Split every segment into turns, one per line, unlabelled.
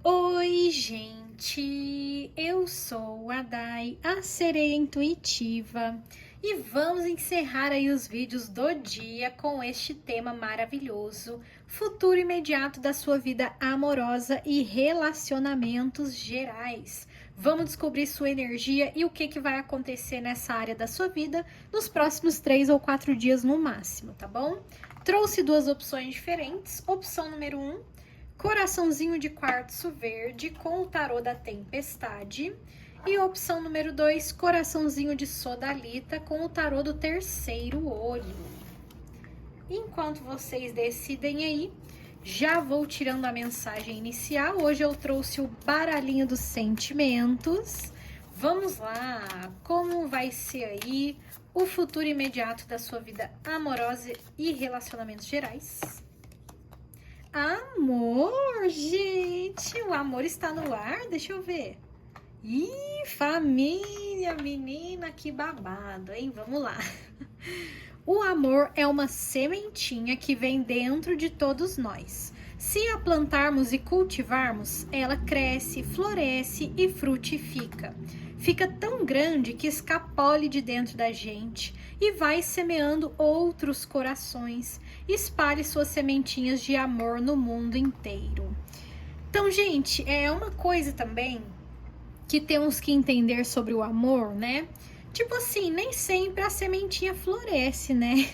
Oi, gente! Eu sou a Dai, a sereia intuitiva, e vamos encerrar aí os vídeos do dia com este tema maravilhoso, futuro imediato da sua vida amorosa e relacionamentos gerais. Vamos descobrir sua energia e o que vai acontecer nessa área da sua vida nos próximos 3 ou 4 dias no máximo, tá bom? Trouxe duas opções diferentes. Opção número 1, coraçãozinho de quartzo verde com o tarô da tempestade. E opção número 2, coraçãozinho de sodalita com o tarô do terceiro olho. Enquanto vocês decidem aí, já vou tirando a mensagem inicial. Hoje eu trouxe o baralhinho dos sentimentos. Vamos lá, como vai ser aí o futuro imediato da sua vida amorosa e relacionamentos gerais? Amor, gente, o amor está no ar, deixa eu ver. Ih, família, menina, que babado, hein? Vamos lá. O amor é uma sementinha que vem dentro de todos nós. Se a plantarmos e cultivarmos, ela cresce, floresce e frutifica. Fica tão grande que escapole de dentro da gente e vai semeando outros corações. Espalhe suas sementinhas de amor no mundo inteiro. Então, gente, é uma coisa também que temos que entender sobre o amor, né? Tipo assim, nem sempre a sementinha floresce, né?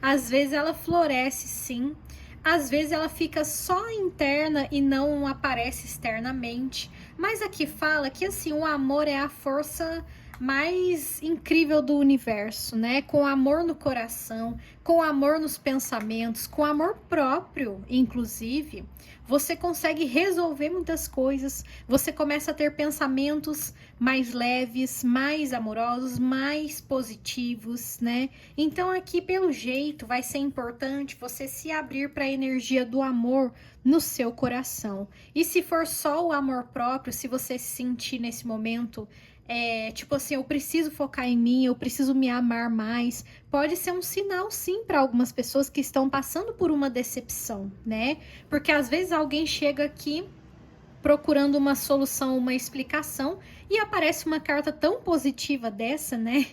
Às vezes ela floresce sim, às vezes ela fica só interna e não aparece externamente. Mas aqui fala que assim, o amor é a força mais incrível do universo, né? Com amor no coração, com amor nos pensamentos, com amor próprio, inclusive, você consegue resolver muitas coisas, você começa a ter pensamentos mais leves, mais amorosos, mais positivos, né? Então aqui, pelo jeito, vai ser importante você se abrir para a energia do amor no seu coração. E se for só o amor próprio, se você se sentir nesse momento tipo assim, eu preciso focar em mim, eu preciso me amar mais, pode ser um sinal sim para algumas pessoas que estão passando por uma decepção, né? Porque às vezes alguém chega aqui procurando uma solução, uma explicação, e aparece uma carta tão positiva dessa, né?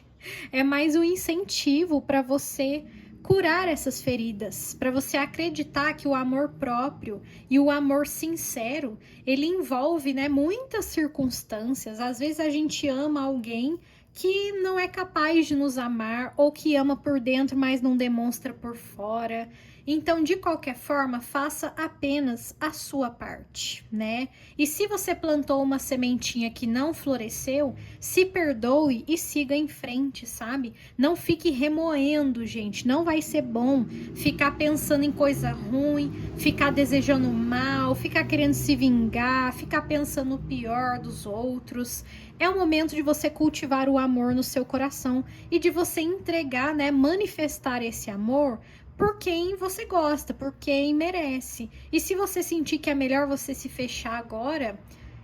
É mais um incentivo para você curar essas feridas, para você acreditar que o amor próprio e o amor sincero, ele envolve, né, muitas circunstâncias. Às vezes a gente ama alguém que não é capaz de nos amar ou que ama por dentro, mas não demonstra por fora. Então, de qualquer forma, faça apenas a sua parte, né? E se você plantou uma sementinha que não floresceu, se perdoe e siga em frente, sabe? Não fique remoendo, gente. Não vai ser bom ficar pensando em coisa ruim, ficar desejando mal, ficar querendo se vingar, ficar pensando o pior dos outros. É o momento de você cultivar o amor no seu coração e de você entregar, né, manifestar esse amor por quem você gosta, por quem merece. E se você sentir que é melhor você se fechar agora,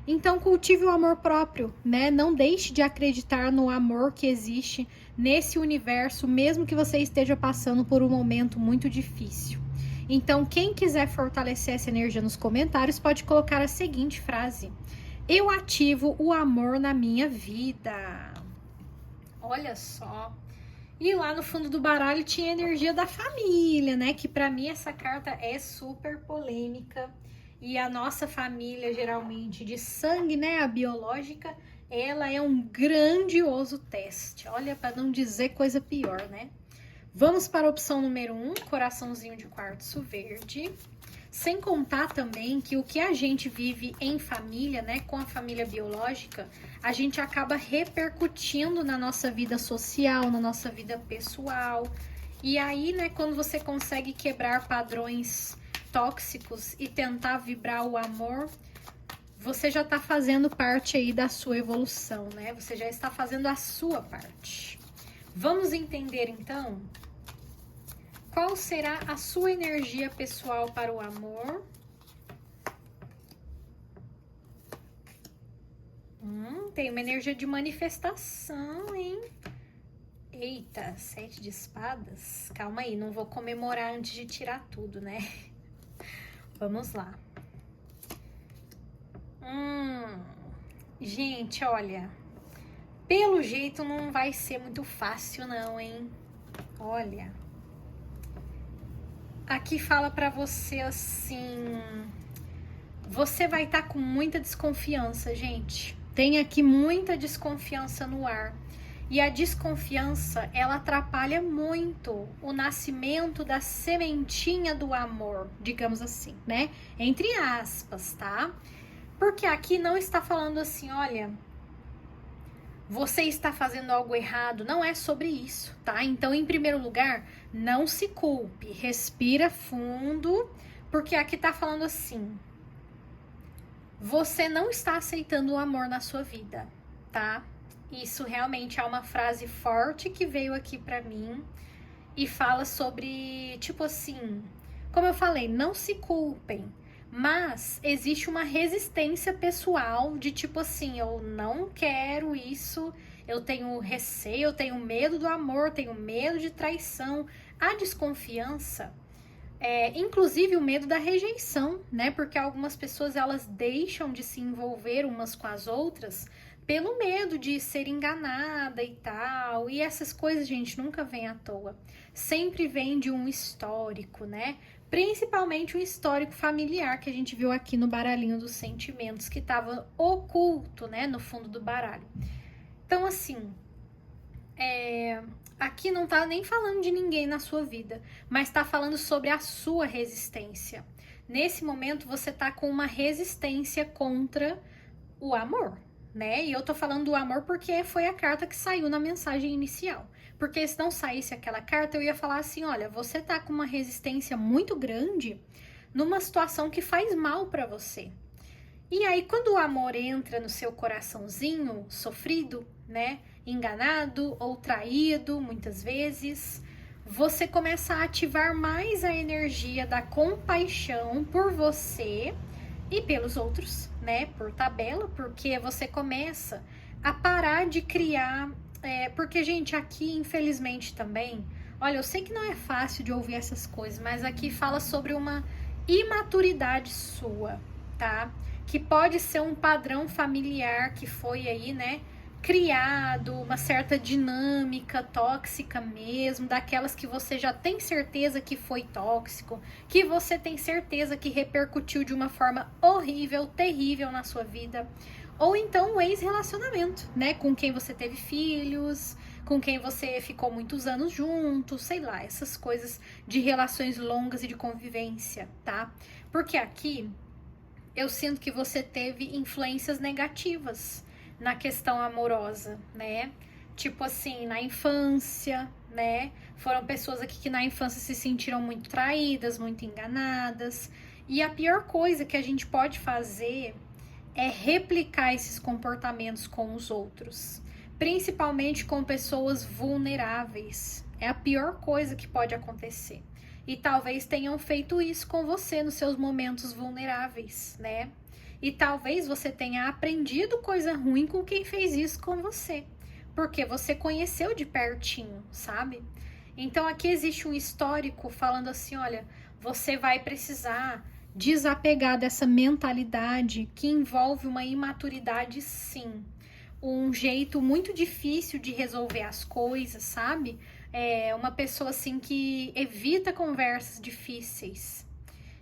então cultive o amor próprio, né? Não deixe de acreditar no amor que existe nesse universo, mesmo que você esteja passando por um momento muito difícil. Então, quem quiser fortalecer essa energia nos comentários, pode colocar a seguinte frase: eu ativo o amor na minha vida. Olha só. E lá no fundo do baralho tinha a energia da família, né? Que pra mim essa carta é super polêmica. E a nossa família, geralmente de sangue, né? A biológica, ela é um grandioso teste. Olha, pra não dizer coisa pior, né? Vamos para a opção número 1, coraçãozinho de quartzo verde. Sem contar também que o que a gente vive em família, né, com a família biológica, a gente acaba repercutindo na nossa vida social, na nossa vida pessoal. E aí, né, quando você consegue quebrar padrões tóxicos e tentar vibrar o amor, você já está fazendo parte aí da sua evolução, né? Você já está fazendo a sua parte. Vamos entender então qual será a sua energia pessoal para o amor? Tem uma energia de manifestação, hein? Eita, 7 de espadas. Calma aí, não vou comemorar antes de tirar tudo, né? Vamos lá. Gente, olha, pelo jeito não vai ser muito fácil não, hein? Olha, aqui fala pra você assim, você vai estar com muita desconfiança, gente. Tem aqui muita desconfiança no ar. E a desconfiança, ela atrapalha muito o nascimento da sementinha do amor, digamos assim, né? Entre aspas, tá? Porque aqui não está falando assim, olha, você está fazendo algo errado, não é sobre isso, tá? Então, em primeiro lugar, não se culpe, respira fundo, porque aqui tá falando assim, você não está aceitando o amor na sua vida, tá? Isso realmente é uma frase forte que veio aqui pra mim e fala sobre, tipo assim, como eu falei, não se culpem, mas existe uma resistência pessoal de tipo assim, eu não quero isso, eu tenho receio, eu tenho medo do amor, tenho medo de traição. A desconfiança inclusive o medo da rejeição, né? Porque algumas pessoas elas deixam de se envolver umas com as outras pelo medo de ser enganada e tal. E essas coisas, gente, nunca vêm à toa. Sempre vem de um histórico, né? Principalmente um histórico familiar que a gente viu aqui no baralhinho dos sentimentos, que estava oculto, né, no fundo do baralho. Então, assim, aqui não tá nem falando de ninguém na sua vida, mas tá falando sobre a sua resistência. Nesse momento você tá com uma resistência contra o amor, né? E eu tô falando do amor porque foi a carta que saiu na mensagem inicial. Porque se não saísse aquela carta, eu ia falar assim, olha, você tá com uma resistência muito grande numa situação que faz mal para você. E aí, quando o amor entra no seu coraçãozinho sofrido, né, enganado ou traído, muitas vezes, você começa a ativar mais a energia da compaixão por você e pelos outros, né, por tabela, porque você começa a parar de criar, porque, gente, aqui, infelizmente também, olha, eu sei que não é fácil de ouvir essas coisas, mas aqui fala sobre uma imaturidade sua, tá? Que pode ser um padrão familiar que foi aí, né, criado, uma certa dinâmica tóxica mesmo, daquelas que você já tem certeza que foi tóxico, que você tem certeza que repercutiu de uma forma horrível, terrível na sua vida. Ou então o ex-relacionamento, né, com quem você teve filhos, com quem você ficou muitos anos junto, sei lá, essas coisas de relações longas e de convivência, tá? Porque aqui eu sinto que você teve influências negativas na questão amorosa, né? Tipo assim, na infância, né? Foram pessoas aqui que na infância se sentiram muito traídas, muito enganadas. E a pior coisa que a gente pode fazer é replicar esses comportamentos com os outros, principalmente com pessoas vulneráveis. É a pior coisa que pode acontecer. E talvez tenham feito isso com você nos seus momentos vulneráveis, né? E talvez você tenha aprendido coisa ruim com quem fez isso com você, porque você conheceu de pertinho, sabe? Então aqui existe um histórico falando assim, olha, você vai precisar desapegar dessa mentalidade que envolve uma imaturidade, sim. Um jeito muito difícil de resolver as coisas, sabe? Uma pessoa assim que evita conversas difíceis.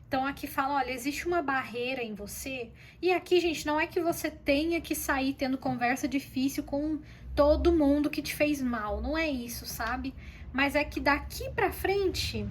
Então aqui fala, olha, existe uma barreira em você. E aqui, gente, não é que você tenha que sair tendo conversa difícil com todo mundo que te fez mal. Não é isso, sabe? Mas é que daqui pra frente,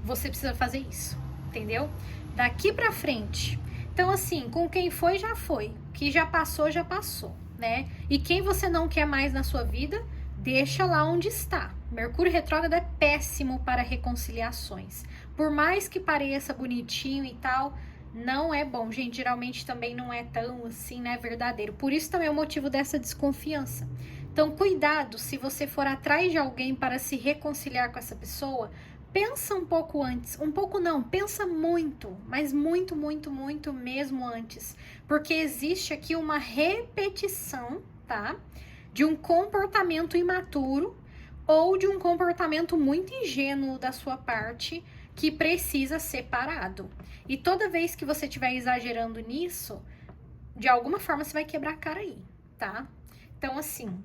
você precisa fazer isso, entendeu? Daqui pra frente. Então, assim, com quem foi, já foi. O que já passou, né? E quem você não quer mais na sua vida, deixa lá onde está. Mercúrio retrógrado é péssimo para reconciliações. Por mais que pareça bonitinho e tal, não é bom. Gente, geralmente também não é tão assim, né, verdadeiro. Por isso também é o motivo dessa desconfiança. Então, cuidado se você for atrás de alguém para se reconciliar com essa pessoa, pensa um pouco antes. Um pouco não, pensa muito, mas muito, muito, muito mesmo antes. Porque existe aqui uma repetição, tá? De um comportamento imaturo ou de um comportamento muito ingênuo da sua parte que precisa ser parado. E toda vez que você estiver exagerando nisso, de alguma forma você vai quebrar a cara aí, tá? Então, assim,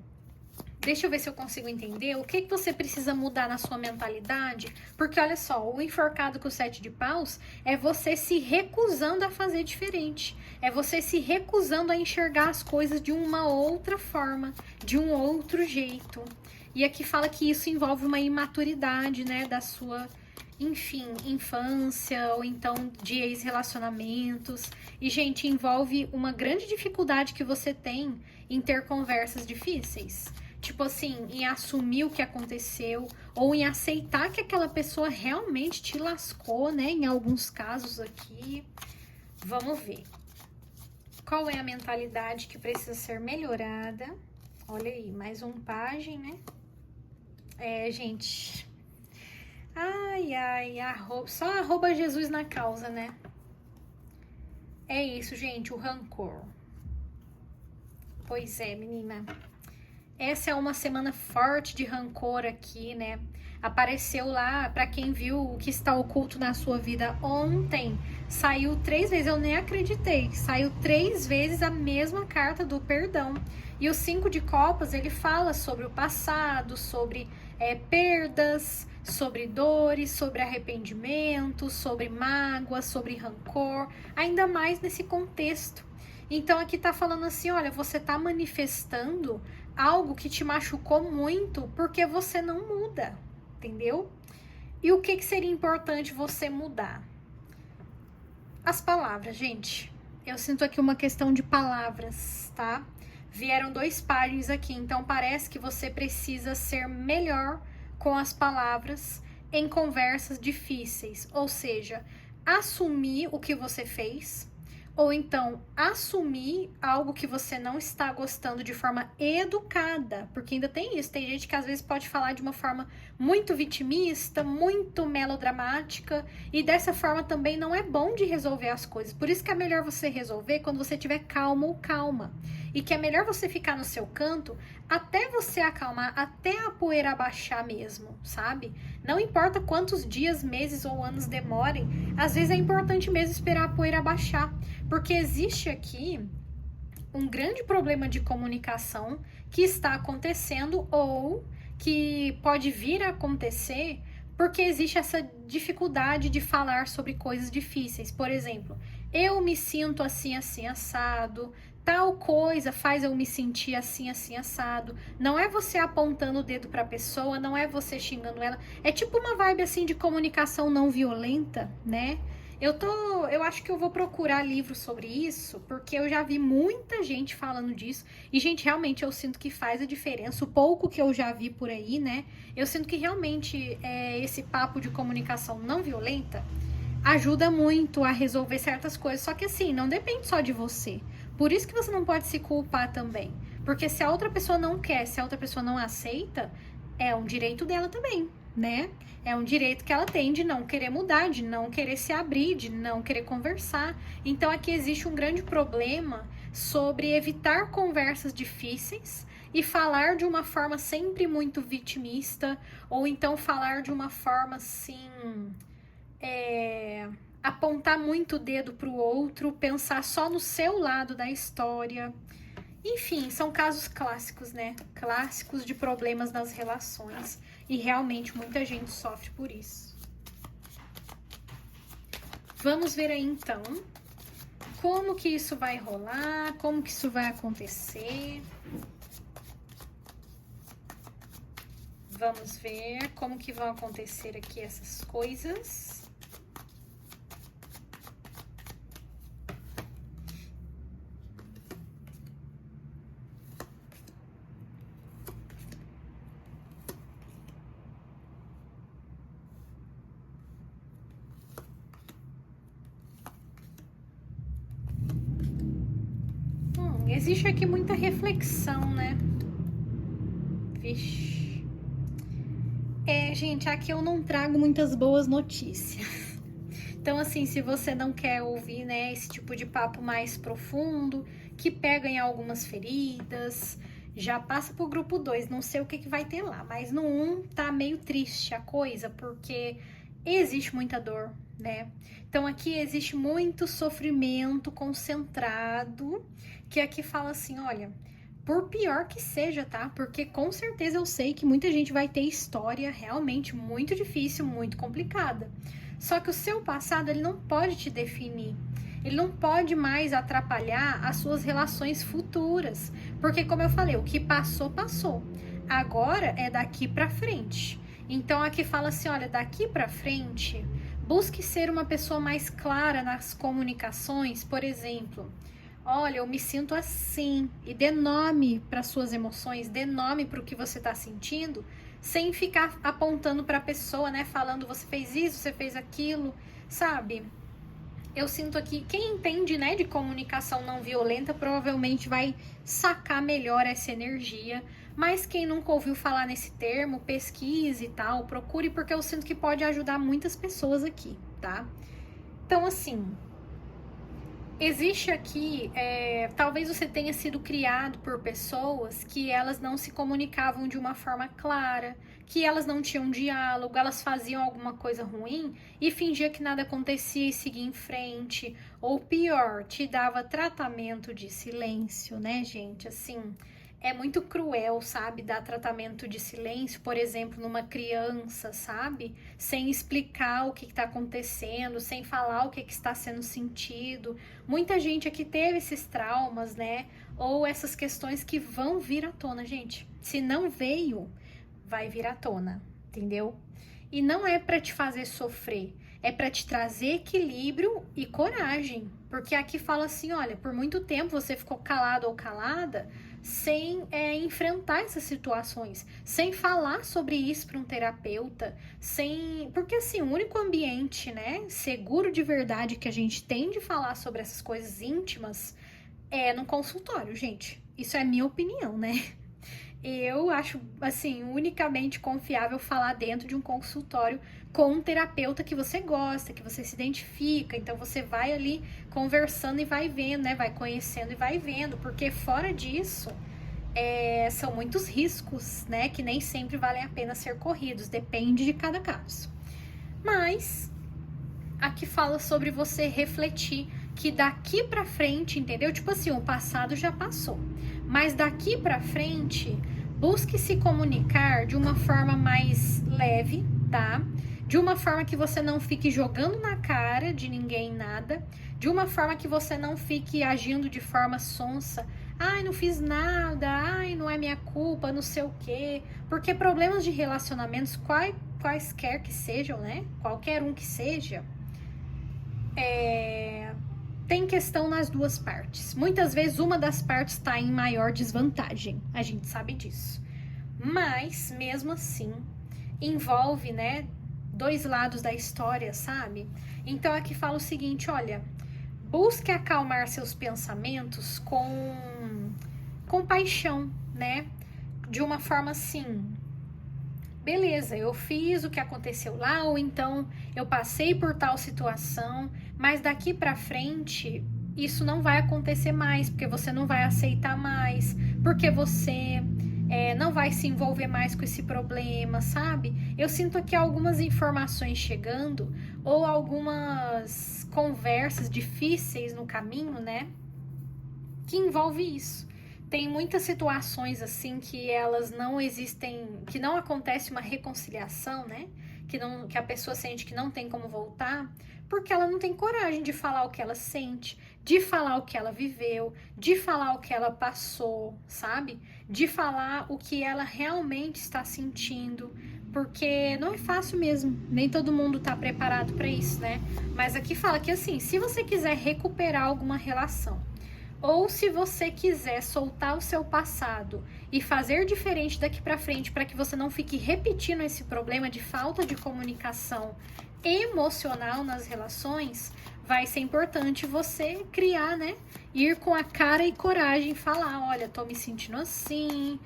deixa eu ver se eu consigo entender o que você precisa mudar na sua mentalidade. Porque, olha só, o enforcado com o 7 de paus é você se recusando a fazer diferente. É você se recusando a enxergar as coisas de uma outra forma, de um outro jeito. E aqui fala que isso envolve uma imaturidade, né, da sua, enfim, infância ou então de ex-relacionamentos. E, gente, envolve uma grande dificuldade que você tem em ter conversas difíceis. Tipo assim, em assumir o que aconteceu ou em aceitar que aquela pessoa realmente te lascou, né? Em alguns casos aqui. Vamos ver. Qual é a mentalidade que precisa ser melhorada? Olha aí, mais um pajem, né? É, gente. Ai, ai, só arroba Jesus na causa, né? É isso, gente, o rancor. Pois é, menina. Essa é uma semana forte de rancor aqui, né? Apareceu lá, pra quem viu o que está oculto na sua vida ontem, saiu 3 vezes, eu nem acreditei, saiu 3 vezes a mesma carta do perdão. E o 5 de copas, ele fala sobre o passado, sobre perdas, sobre dores, sobre arrependimento, sobre mágoa, sobre rancor, ainda mais nesse contexto. Então aqui tá falando assim, olha, você tá manifestando algo que te machucou muito porque você não muda, entendeu? E o que seria importante você mudar? As palavras, gente. Eu sinto aqui uma questão de palavras, tá? Vieram 2 pares aqui, então parece que você precisa ser melhor com as palavras em conversas difíceis, ou seja, assumir o que você fez, ou então assumir algo que você não está gostando de forma educada, porque ainda tem isso, tem gente que às vezes pode falar de uma forma muito vitimista, muito melodramática, e dessa forma também não é bom de resolver as coisas. Por isso que é melhor você resolver quando você estiver calmo ou calma, e que é melhor você ficar no seu canto até você acalmar, até a poeira abaixar mesmo, sabe? Não importa quantos dias, meses ou anos demorem, às vezes é importante mesmo esperar a poeira abaixar, porque existe aqui um grande problema de comunicação que está acontecendo ou que pode vir a acontecer porque existe essa dificuldade de falar sobre coisas difíceis. Por exemplo, eu me sinto assim, assim, assado, tal coisa faz eu me sentir assim, assim, assado. Não é você apontando o dedo para a pessoa, não é você xingando ela. É tipo uma vibe assim de comunicação não violenta, né? Eu acho que eu vou procurar livros sobre isso, porque eu já vi muita gente falando disso, e, gente, realmente eu sinto que faz a diferença, o pouco que eu já vi por aí, né, eu sinto que realmente esse papo de comunicação não violenta ajuda muito a resolver certas coisas, só que assim, não depende só de você, por isso que você não pode se culpar também, porque se a outra pessoa não quer, se a outra pessoa não aceita, é um direito dela também, né? É um direito que ela tem de não querer mudar, de não querer se abrir, de não querer conversar. Então aqui existe um grande problema sobre evitar conversas difíceis e falar de uma forma sempre muito vitimista, ou então falar de uma forma assim, apontar muito o dedo para o outro, pensar só no seu lado da história. Enfim, são casos clássicos, né? Clássicos de problemas nas relações. E realmente muita gente sofre por isso. Vamos ver aí então como que isso vai rolar, como que isso vai acontecer. Vamos ver como que vão acontecer aqui essas coisas. Existe aqui muita reflexão, né? Vixe. Gente, aqui eu não trago muitas boas notícias. Então, assim, se você não quer ouvir, né, esse tipo de papo mais profundo, que pega em algumas feridas, já passa pro grupo 2. Não sei o que vai ter lá, mas no 1 tá meio triste a coisa, porque existe muita dor, né? Então aqui existe muito sofrimento concentrado, que aqui fala assim, olha, por pior que seja, tá? Porque com certeza eu sei que muita gente vai ter história realmente muito difícil, muito complicada. Só que o seu passado, ele não pode te definir. Ele não pode mais atrapalhar as suas relações futuras. Porque, como eu falei, o que passou, passou. Agora é daqui pra frente. Então, aqui fala assim, olha, daqui pra frente, busque ser uma pessoa mais clara nas comunicações, por exemplo. Olha, eu me sinto assim. E dê nome para suas emoções, dê nome para o que você está sentindo, sem ficar apontando para a pessoa, né? Falando, você fez isso, você fez aquilo, sabe? Eu sinto aqui, quem entende, né, de comunicação não violenta, provavelmente vai sacar melhor essa energia. Mas quem nunca ouviu falar nesse termo, pesquise e tal, procure, porque eu sinto que pode ajudar muitas pessoas aqui, tá? Então, assim, existe aqui, talvez você tenha sido criado por pessoas que elas não se comunicavam de uma forma clara, que elas não tinham diálogo, elas faziam alguma coisa ruim e fingia que nada acontecia e seguia em frente. Ou pior, te dava tratamento de silêncio, né, gente? Assim, é muito cruel, sabe, dar tratamento de silêncio, por exemplo, numa criança, sabe? Sem explicar o que está acontecendo, sem falar o que está sendo sentido. Muita gente aqui teve esses traumas, né? Ou essas questões que vão vir à tona, gente. Se não veio, vai vir à tona, entendeu? E não é para te fazer sofrer, é para te trazer equilíbrio e coragem. Porque aqui fala assim, olha, por muito tempo você ficou calado ou calada, sem enfrentar essas situações, sem falar sobre isso para um terapeuta, porque assim, o único ambiente, né, seguro de verdade que a gente tem de falar sobre essas coisas íntimas é no consultório, gente. Isso é minha opinião, né? Eu acho, assim, unicamente confiável falar dentro de um consultório com um terapeuta que você gosta, que você se identifica. Então, você vai ali conversando e vai vendo, né? Vai conhecendo e vai vendo. Porque fora disso, são muitos riscos, né? Que nem sempre valem a pena ser corridos. Depende de cada caso. Mas, aqui fala sobre você refletir que daqui pra frente, entendeu? Tipo assim, o passado já passou. Mas daqui pra frente, busque se comunicar de uma forma mais leve, tá? De uma forma que você não fique jogando na cara de ninguém nada. De uma forma que você não fique agindo de forma sonsa. Ai, não fiz nada. Ai, não é minha culpa, não sei o quê. Porque problemas de relacionamentos, quaisquer que sejam, né? Qualquer um que seja, tem questão nas duas partes. Muitas vezes uma das partes está em maior desvantagem, a gente sabe disso. Mas, mesmo assim, envolve, né, dois lados da história, sabe? Então aqui fala o seguinte, olha, busque acalmar seus pensamentos com compaixão, né? De uma forma assim, beleza, eu fiz o que aconteceu lá, ou então eu passei por tal situação, mas daqui pra frente isso não vai acontecer mais, porque você não vai aceitar mais, porque você não vai se envolver mais com esse problema, sabe? Eu sinto aqui algumas informações chegando, ou algumas conversas difíceis no caminho, né? Que envolve isso. Tem muitas situações assim que elas não existem, que não acontece uma reconciliação, né? Que a pessoa sente que não tem como voltar, porque ela não tem coragem de falar o que ela sente, de falar o que ela viveu, de falar o que ela passou, sabe? De falar o que ela realmente está sentindo, porque não é fácil mesmo, nem todo mundo tá preparado para isso, né? Mas aqui fala que assim, se você quiser recuperar alguma relação, ou se você quiser soltar o seu passado e fazer diferente daqui pra frente para que você não fique repetindo esse problema de falta de comunicação emocional nas relações, vai ser importante você criar, né? Ir com a cara e coragem, falar, olha, tô me sentindo assim,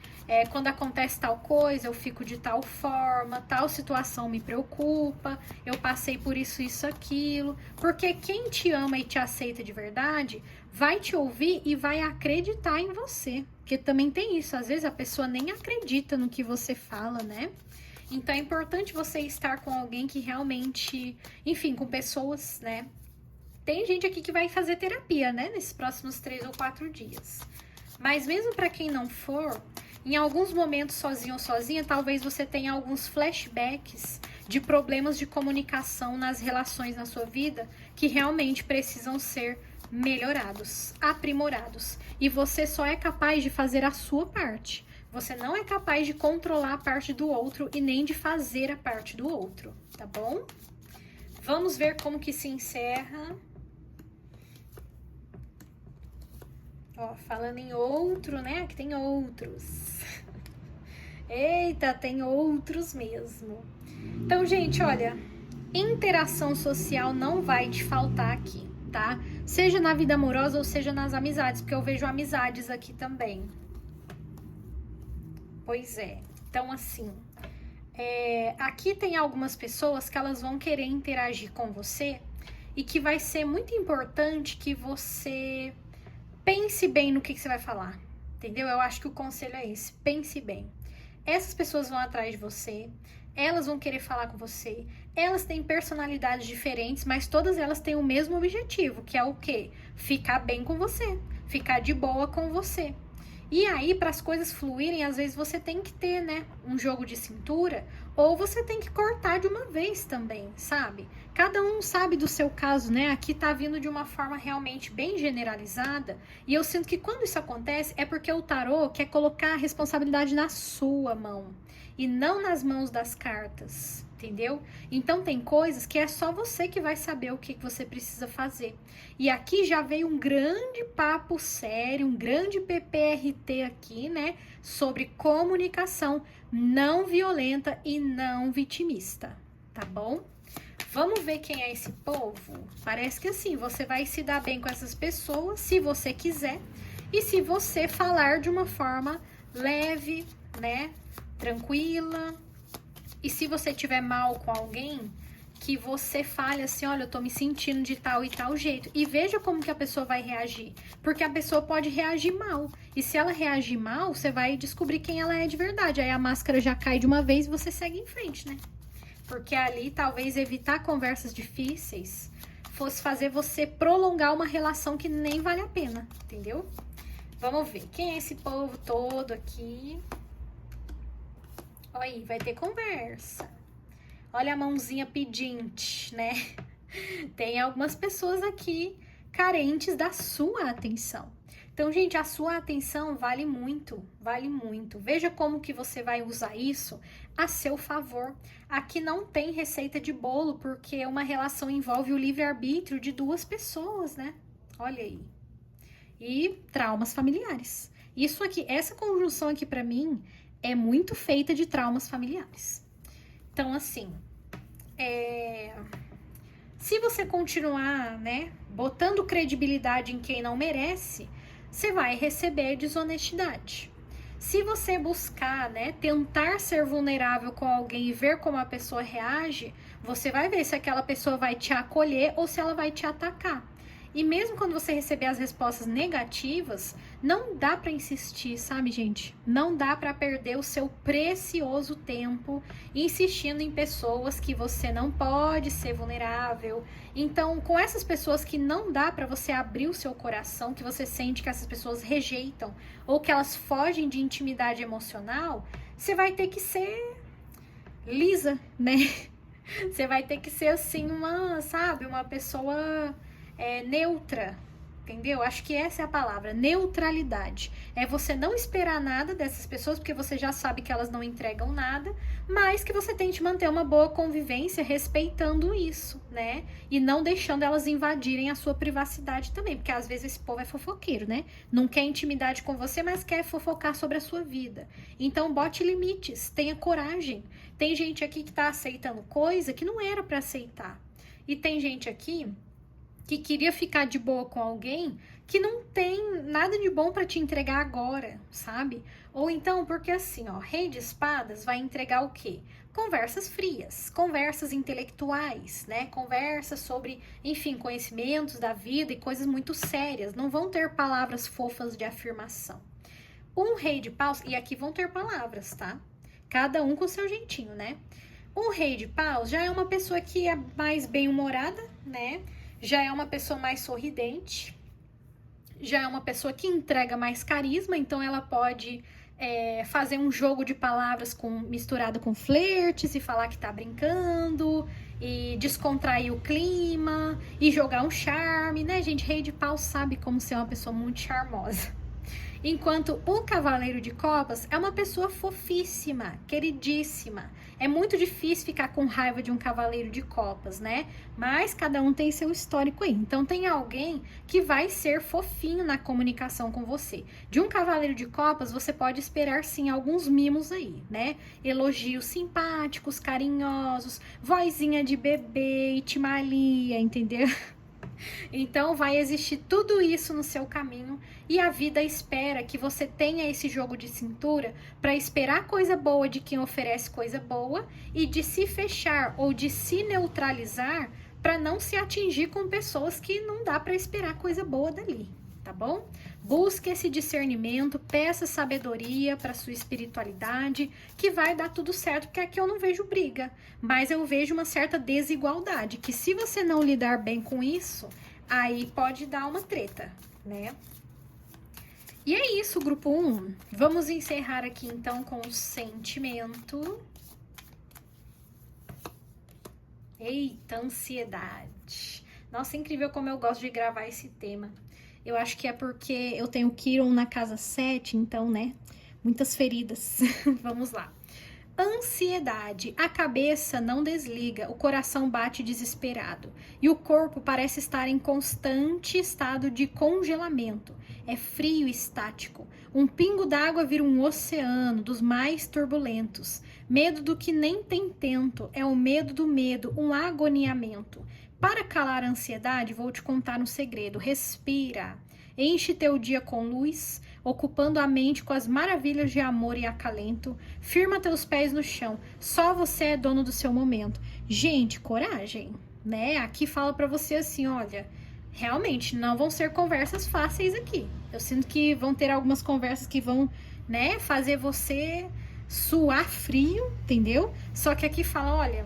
quando acontece tal coisa, eu fico de tal forma, tal situação me preocupa, eu passei por isso, aquilo, porque quem te ama e te aceita de verdade vai te ouvir e vai acreditar em você, porque também tem isso, às vezes a pessoa nem acredita no que você fala, né? Então é importante você estar com alguém que realmente, enfim, com pessoas, né? Tem gente aqui que vai fazer terapia, né? Nesses próximos 3 ou 4 dias. Mas mesmo para quem não for, em alguns momentos sozinho ou sozinha, talvez você tenha alguns flashbacks de problemas de comunicação nas relações na sua vida que realmente precisam ser melhorados, aprimorados. E você só é capaz de fazer a sua parte. Você não é capaz de controlar a parte do outro e nem de fazer a parte do outro, tá bom? Vamos ver como que se encerra. Ó, falando em outro, né? Aqui tem outros. Eita, tem outros mesmo. Então, gente, olha, interação social não vai te faltar aqui, tá? Seja na vida amorosa ou seja nas amizades, porque eu vejo amizades aqui também. Pois é. Então, assim, aqui tem algumas pessoas que elas vão querer interagir com você e que vai ser muito importante que você pense bem no que você vai falar, entendeu? Eu acho que o conselho é esse, pense bem. Essas pessoas vão atrás de você, elas vão querer falar com você, elas têm personalidades diferentes, mas todas elas têm o mesmo objetivo, que é o quê? Ficar bem com você, ficar de boa com você. E aí, para as coisas fluírem, às vezes você tem que ter, né, um jogo de cintura, ou você tem que cortar de uma vez também, sabe? Cada um sabe do seu caso, né? Aqui tá vindo de uma forma realmente bem generalizada, e eu sinto que quando isso acontece é porque o tarô quer colocar a responsabilidade na sua mão, e não nas mãos das cartas, entendeu? Então tem coisas que é só você que vai saber o que você precisa fazer. E aqui já veio um grande papo sério, um grande PPRT aqui, né? Sobre comunicação não violenta e não vitimista, tá bom? Vamos ver quem é esse povo? Parece que assim, você vai se dar bem com essas pessoas, se você quiser, e se você falar de uma forma leve, né? Tranquila. E se você tiver mal com alguém, que você fale assim, olha, eu tô me sentindo de tal e tal jeito. E veja como que a pessoa vai reagir. Porque a pessoa pode reagir mal. E se ela reagir mal, você vai descobrir quem ela é de verdade. Aí a máscara já cai de uma vez e você segue em frente, né? Porque ali, talvez, evitar conversas difíceis fosse fazer você prolongar uma relação que nem vale a pena, entendeu? Vamos ver. Quem é esse povo todo aqui? Olha aí, vai ter conversa. Olha a mãozinha pedinte, né? Tem algumas pessoas aqui carentes da sua atenção. Então, gente, a sua atenção vale muito, vale muito. Veja como que você vai usar isso a seu favor. Aqui não tem receita de bolo, porque uma relação envolve o livre-arbítrio de duas pessoas, né? Olha aí. E traumas familiares. Isso aqui, essa conjunção aqui pra mim é muito feita de traumas familiares. Então, assim, se você continuar, né, botando credibilidade em quem não merece, você vai receber desonestidade. Se você buscar, né, tentar ser vulnerável com alguém e ver como a pessoa reage, você vai ver se aquela pessoa vai te acolher ou se ela vai te atacar. E mesmo quando você receber as respostas negativas, não dá pra insistir, sabe, gente? Não dá pra perder o seu precioso tempo insistindo em pessoas que você não pode ser vulnerável. Então, com essas pessoas que não dá pra você abrir o seu coração, que você sente que essas pessoas rejeitam ou que elas fogem de intimidade emocional, você vai ter que ser lisa, né? Você vai ter que ser assim uma pessoa neutra, entendeu? Acho que essa é a palavra, neutralidade. É você não esperar nada dessas pessoas, porque você já sabe que elas não entregam nada, mas que você tente manter uma boa convivência respeitando isso, né? E não deixando elas invadirem a sua privacidade também, porque às vezes esse povo é fofoqueiro, né? Não quer intimidade com você, mas quer fofocar sobre a sua vida. Então bote limites, tenha coragem. Tem gente aqui que tá aceitando coisa que não era pra aceitar. E tem gente aqui que queria ficar de boa com alguém que não tem nada de bom pra te entregar agora, sabe? Ou então, porque assim, ó, Rei de Espadas vai entregar o quê? Conversas frias, conversas intelectuais, né? Conversas sobre, enfim, conhecimentos da vida e coisas muito sérias. Não vão ter palavras fofas de afirmação. Um Rei de Paus, e aqui vão ter palavras, tá? Cada um com o seu jeitinho, né? O Rei de Paus já é uma pessoa que é mais bem-humorada, né? Já é uma pessoa mais sorridente, já é uma pessoa que entrega mais carisma, então ela pode fazer um jogo de palavras misturado com flertes e falar que tá brincando e descontrair o clima e jogar um charme, né, gente? Rei de Paus sabe como ser uma pessoa muito charmosa. Enquanto o Cavaleiro de Copas é uma pessoa fofíssima, queridíssima. É muito difícil ficar com raiva de um Cavaleiro de Copas, né? Mas cada um tem seu histórico aí. Então tem alguém que vai ser fofinho na comunicação com você. De um Cavaleiro de Copas, você pode esperar sim alguns mimos aí, né? Elogios simpáticos, carinhosos, vozinha de bebê, itimalia, entendeu? Então vai existir tudo isso no seu caminho e a vida espera que você tenha esse jogo de cintura para esperar coisa boa de quem oferece coisa boa e de se fechar ou de se neutralizar para não se atingir com pessoas que não dá para esperar coisa boa dali, tá bom? Busque esse discernimento, peça sabedoria para sua espiritualidade, que vai dar tudo certo, porque aqui eu não vejo briga, mas eu vejo uma certa desigualdade, que se você não lidar bem com isso, aí pode dar uma treta, né? E é isso, grupo 1. Vamos encerrar aqui então com o sentimento. Eita, ansiedade. Nossa, incrível como eu gosto de gravar esse tema. Eu acho que é porque eu tenho Quiron na casa 7, então, né? Muitas feridas. Vamos lá. Ansiedade. A cabeça não desliga, o coração bate desesperado e o corpo parece estar em constante estado de congelamento. É frio e estático. Um pingo d'água vira um oceano dos mais turbulentos. Medo do que nem tem tento. É o medo do medo, um agoniamento. Para calar a ansiedade, vou te contar um segredo. Respira. Enche teu dia com luz, ocupando a mente com as maravilhas de amor e acalento. Firma teus pés no chão. Só você é dono do seu momento. Gente, coragem, né? Aqui fala pra você assim, olha, realmente não vão ser conversas fáceis aqui. Eu sinto que vão ter algumas conversas que vão, né, fazer você suar frio, entendeu? Só que aqui fala, olha,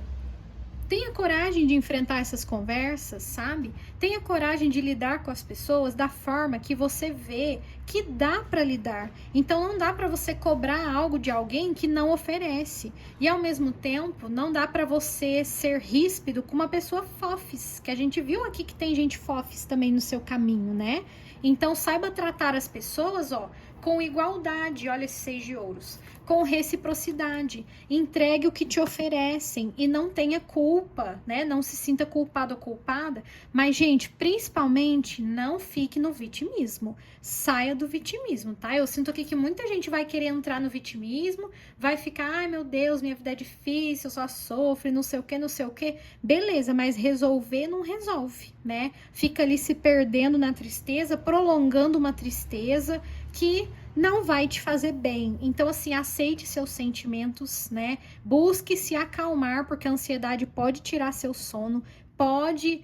tenha coragem de enfrentar essas conversas, sabe? Tenha coragem de lidar com as pessoas da forma que você vê que dá para lidar. Então não dá para você cobrar algo de alguém que não oferece. E ao mesmo tempo, não dá para você ser ríspido com uma pessoa fofes, que a gente viu aqui que tem gente fofes também no seu caminho, né? Então saiba tratar as pessoas, ó, com igualdade, olha esse 6 de ouros, com reciprocidade, entregue o que te oferecem e não tenha culpa, né? Não se sinta culpado ou culpada, mas, gente, principalmente não fique no vitimismo, saia do vitimismo, tá? Eu sinto aqui que muita gente vai querer entrar no vitimismo, vai ficar, ai meu Deus, minha vida é difícil, eu só sofro, não sei o que, beleza, mas resolver não resolve, né? Fica ali se perdendo na tristeza, prolongando uma tristeza que não vai te fazer bem. Então, assim, aceite seus sentimentos, né? Busque se acalmar, porque a ansiedade pode tirar seu sono, pode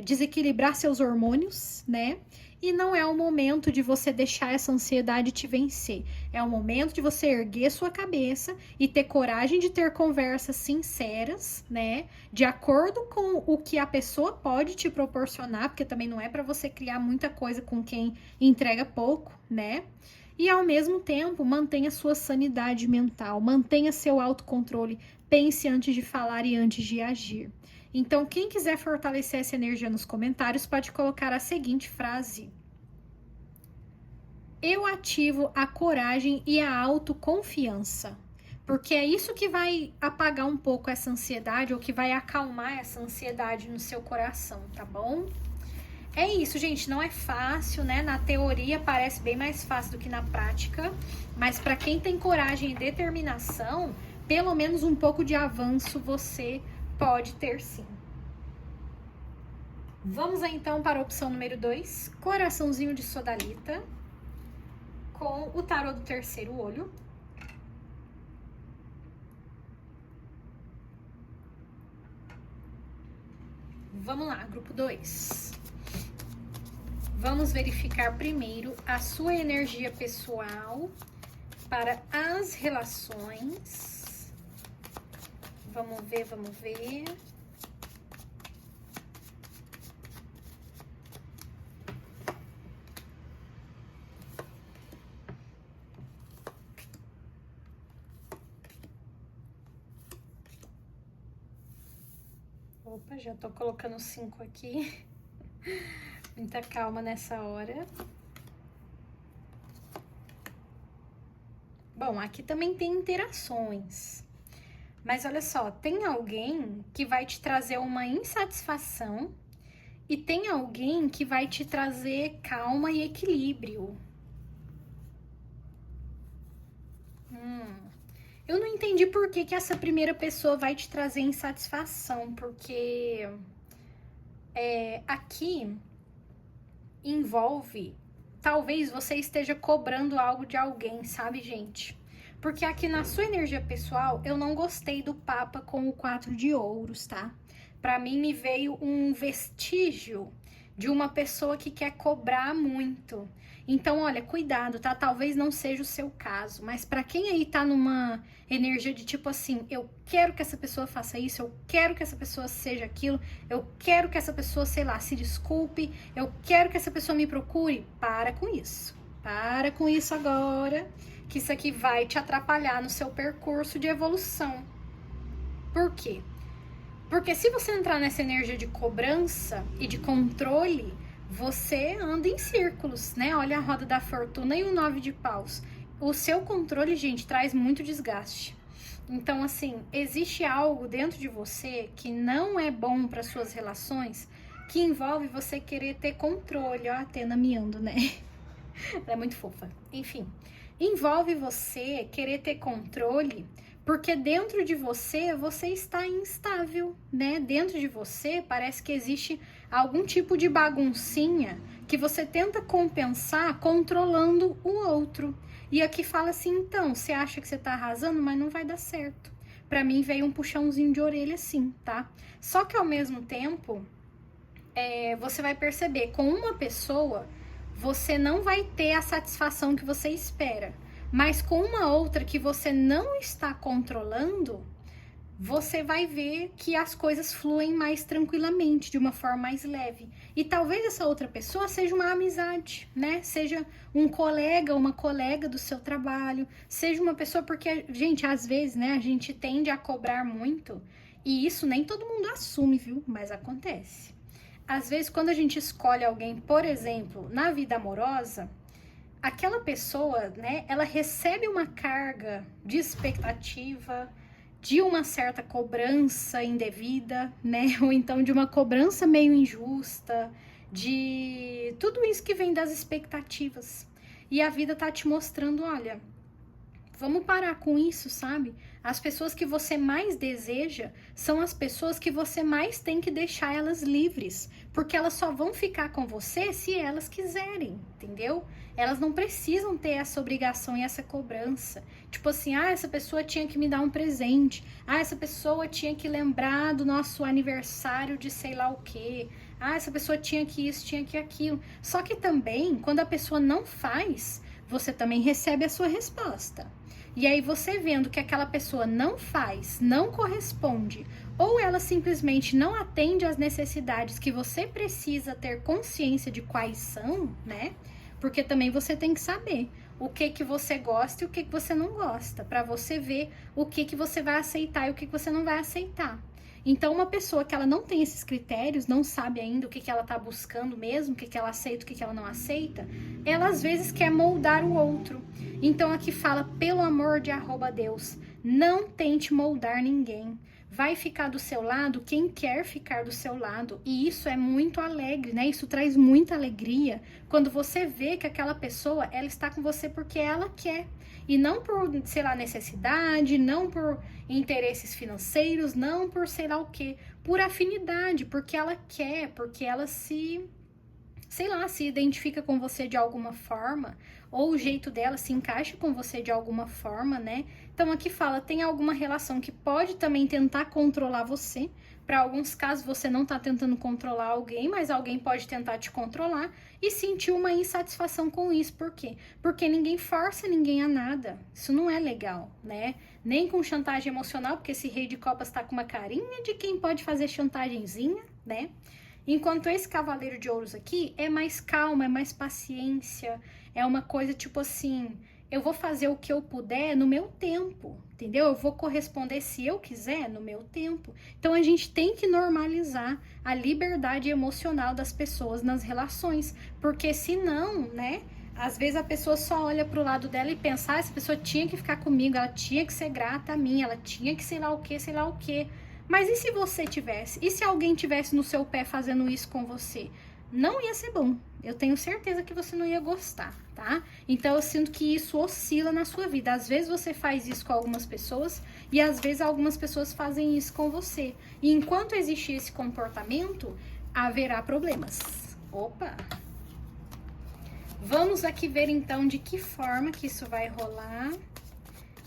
desequilibrar seus hormônios, né? E não é o momento de você deixar essa ansiedade te vencer. É o momento de você erguer sua cabeça e ter coragem de ter conversas sinceras, né? De acordo com o que a pessoa pode te proporcionar, porque também não é para você criar muita coisa com quem entrega pouco, né? E ao mesmo tempo, mantenha sua sanidade mental, mantenha seu autocontrole, pense antes de falar e antes de agir. Então, quem quiser fortalecer essa energia nos comentários, pode colocar a seguinte frase: eu ativo a coragem e a autoconfiança. Porque é isso que vai apagar um pouco essa ansiedade, ou que vai acalmar essa ansiedade no seu coração, tá bom? É isso, gente, não é fácil, né? Na teoria parece bem mais fácil do que na prática, mas para quem tem coragem e determinação, pelo menos um pouco de avanço você pode ter sim. Vamos aí, então para a opção número 2, coraçãozinho de sodalita, com o tarô do terceiro olho. Vamos lá, grupo 2. Vamos verificar primeiro a sua energia pessoal para as relações. Vamos ver, vamos ver. Opa, já tô colocando 5 aqui. Muita calma nessa hora. Bom, aqui também tem interações. Mas olha só, tem alguém que vai te trazer uma insatisfação e tem alguém que vai te trazer calma e equilíbrio. Eu não entendi por que essa primeira pessoa vai te trazer insatisfação, porque aqui envolve, talvez você esteja cobrando algo de alguém, sabe, gente? Porque aqui na sua energia pessoal, eu não gostei do Papa com o 4 de ouros, tá? Pra mim, me veio um vestígio de uma pessoa que quer cobrar muito. Então, olha, cuidado, tá? Talvez não seja o seu caso, mas pra quem aí tá numa energia de tipo assim, eu quero que essa pessoa faça isso, eu quero que essa pessoa seja aquilo, eu quero que essa pessoa, sei lá, se desculpe, eu quero que essa pessoa me procure, para com isso. Para com isso agora, que isso aqui vai te atrapalhar no seu percurso de evolução. Por quê? Porque se você entrar nessa energia de cobrança e de controle, você anda em círculos, né? Olha a roda da fortuna e o 9 de paus. O seu controle, gente, traz muito desgaste. Então, assim, existe algo dentro de você que não é bom para suas relações, que envolve você querer ter controle. Ó, a Atena miando, né? Ela é muito fofa. Enfim, envolve você querer ter controle, porque dentro de você, você está instável, né? Dentro de você, parece que existe algum tipo de baguncinha que você tenta compensar controlando o outro. E aqui fala assim, então, você acha que você tá arrasando, mas não vai dar certo. Pra mim veio um puxãozinho de orelha assim, tá? Só que ao mesmo tempo, você vai perceber, com uma pessoa, você não vai ter a satisfação que você espera. Mas com uma outra que você não está controlando, você vai ver que as coisas fluem mais tranquilamente, de uma forma mais leve. E talvez essa outra pessoa seja uma amizade, né? Seja um colega, uma colega do seu trabalho, seja uma pessoa, porque, gente, às vezes, né, a gente tende a cobrar muito, e isso nem todo mundo assume, viu? Mas acontece. Às vezes, quando a gente escolhe alguém, por exemplo, na vida amorosa, aquela pessoa, né, ela recebe uma carga de expectativa, de uma certa cobrança indevida, né, ou então de uma cobrança meio injusta, de tudo isso que vem das expectativas. E a vida tá te mostrando, olha, vamos parar com isso, sabe? As pessoas que você mais deseja são as pessoas que você mais tem que deixar elas livres, porque elas só vão ficar com você se elas quiserem, entendeu? Elas não precisam ter essa obrigação e essa cobrança. Tipo assim, essa pessoa tinha que me dar um presente. Essa pessoa tinha que lembrar do nosso aniversário de sei lá o quê. Essa pessoa tinha que isso, tinha que aquilo. Só que também, quando a pessoa não faz, você também recebe a sua resposta. E aí você vendo que aquela pessoa não faz, não corresponde, ou ela simplesmente não atende às necessidades que você precisa ter consciência de quais são, né? Porque também você tem que saber o que você gosta e o que você não gosta, para você ver o que você vai aceitar e o que você não vai aceitar. Então, uma pessoa que ela não tem esses critérios, não sabe ainda o que ela tá buscando mesmo, o que ela aceita, o que ela não aceita, ela às vezes quer moldar o outro. Então, aqui fala, pelo amor de @Deus, não tente moldar ninguém. Vai ficar do seu lado quem quer ficar do seu lado. E isso é muito alegre, né? Isso traz muita alegria quando você vê que aquela pessoa, ela está com você porque ela quer. E não por, sei lá, necessidade, não por interesses financeiros, não por sei lá o quê. Por afinidade, porque ela quer, porque ela se sei lá, se identifica com você de alguma forma, ou o jeito dela se encaixa com você de alguma forma, né? Então aqui fala, tem alguma relação que pode também tentar controlar você. Para alguns casos você não tá tentando controlar alguém, mas alguém pode tentar te controlar e sentir uma insatisfação com isso. Por quê? Porque ninguém força ninguém a nada. Isso não é legal, né? Nem com chantagem emocional, porque esse rei de copas tá com uma carinha de quem pode fazer chantagemzinha, né? Enquanto esse cavaleiro de ouros aqui é mais calma, é mais paciência, é uma coisa tipo assim, eu vou fazer o que eu puder no meu tempo, entendeu? Eu vou corresponder se eu quiser no meu tempo. Então a gente tem que normalizar a liberdade emocional das pessoas nas relações, porque senão, né, às vezes a pessoa só olha pro lado dela e pensa, essa pessoa tinha que ficar comigo, ela tinha que ser grata a mim, ela tinha que sei lá o que, sei lá o que. Mas e se você tivesse? E se alguém tivesse no seu pé fazendo isso com você? Não ia ser bom. Eu tenho certeza que você não ia gostar, tá? Então eu sinto que isso oscila na sua vida. Às vezes você faz isso com algumas pessoas e às vezes algumas pessoas fazem isso com você. E enquanto existir esse comportamento, haverá problemas. Opa! Vamos aqui ver então de que forma que isso vai rolar.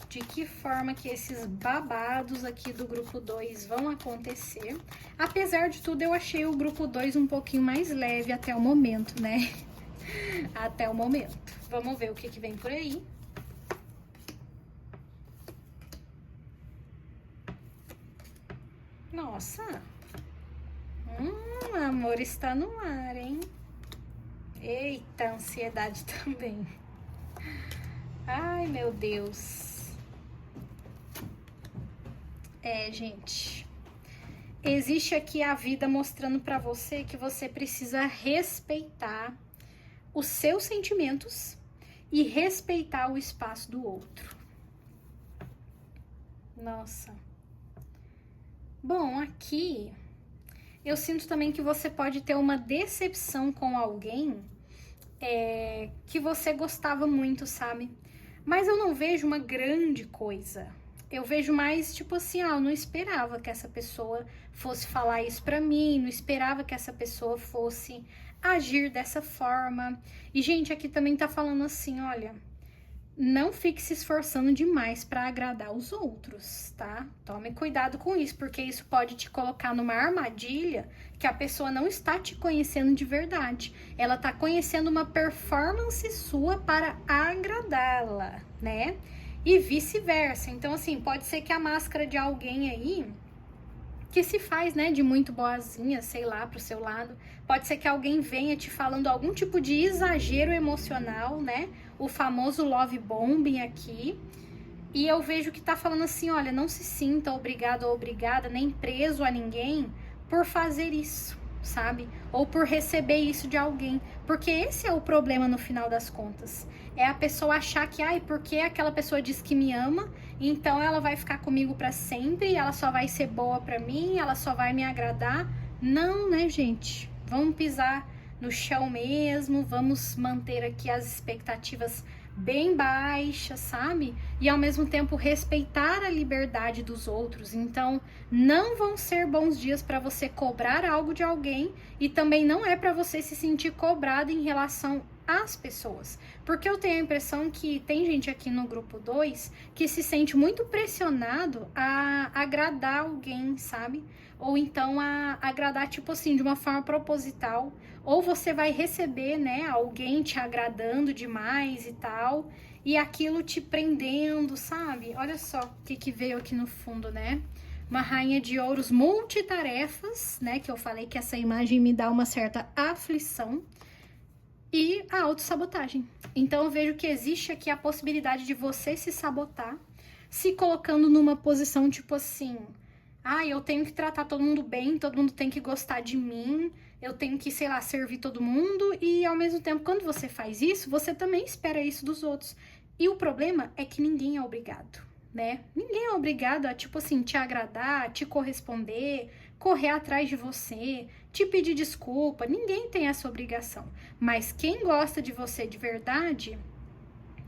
De que forma que esses babados aqui do grupo 2 vão acontecer. Apesar de tudo, eu achei o grupo 2 um pouquinho mais leve até o momento, né? Até o momento. Vamos ver o que vem por aí. Nossa! Amor está no ar, hein? Eita, ansiedade também. Ai, meu Deus. Gente, existe aqui a vida mostrando pra você que você precisa respeitar os seus sentimentos e respeitar o espaço do outro. Nossa. Bom, aqui eu sinto também que você pode ter uma decepção com alguém que você gostava muito, sabe? Mas eu não vejo uma grande coisa. Eu vejo mais, tipo assim, eu não esperava que essa pessoa fosse falar isso pra mim, não esperava que essa pessoa fosse agir dessa forma. E, gente, aqui também tá falando assim, olha, não fique se esforçando demais pra agradar os outros, tá? Tome cuidado com isso, porque isso pode te colocar numa armadilha que a pessoa não está te conhecendo de verdade. Ela tá conhecendo uma performance sua para agradá-la, né? E vice-versa. Então, assim, pode ser que a máscara de alguém aí que se faz, né, de muito boazinha, sei lá, pro seu lado, pode ser que alguém venha te falando algum tipo de exagero emocional, né, o famoso love bombing aqui, e eu vejo que tá falando assim, olha, não se sinta obrigado ou obrigada, nem preso a ninguém por fazer isso, sabe? Ou por receber isso de alguém, porque esse é o problema no final das contas. É a pessoa achar que, porque aquela pessoa diz que me ama, então ela vai ficar comigo pra sempre, ela só vai ser boa pra mim, ela só vai me agradar. Não, né, gente? Vamos pisar no chão mesmo, vamos manter aqui as expectativas bem baixas, sabe? E ao mesmo tempo respeitar a liberdade dos outros. Então, não vão ser bons dias para você cobrar algo de alguém e também não é para você se sentir cobrado em relação às pessoas. Porque eu tenho a impressão que tem gente aqui no grupo 2 que se sente muito pressionado a agradar alguém, sabe? Ou então a agradar, tipo assim, de uma forma proposital. Ou você vai receber, né, alguém te agradando demais e tal, e aquilo te prendendo, sabe? Olha só o que veio aqui no fundo, né? Uma rainha de ouros multitarefas, né? Que eu falei que essa imagem me dá uma certa aflição. E a autossabotagem. Então eu vejo que existe aqui a possibilidade de você se sabotar, se colocando numa posição tipo assim, eu tenho que tratar todo mundo bem, todo mundo tem que gostar de mim, eu tenho que, sei lá, servir todo mundo, e ao mesmo tempo, quando você faz isso, você também espera isso dos outros. E o problema é que ninguém é obrigado, né? Ninguém é obrigado a, tipo assim, te agradar, te corresponder, correr atrás de você, te pedir desculpa, ninguém tem essa obrigação. Mas quem gosta de você de verdade,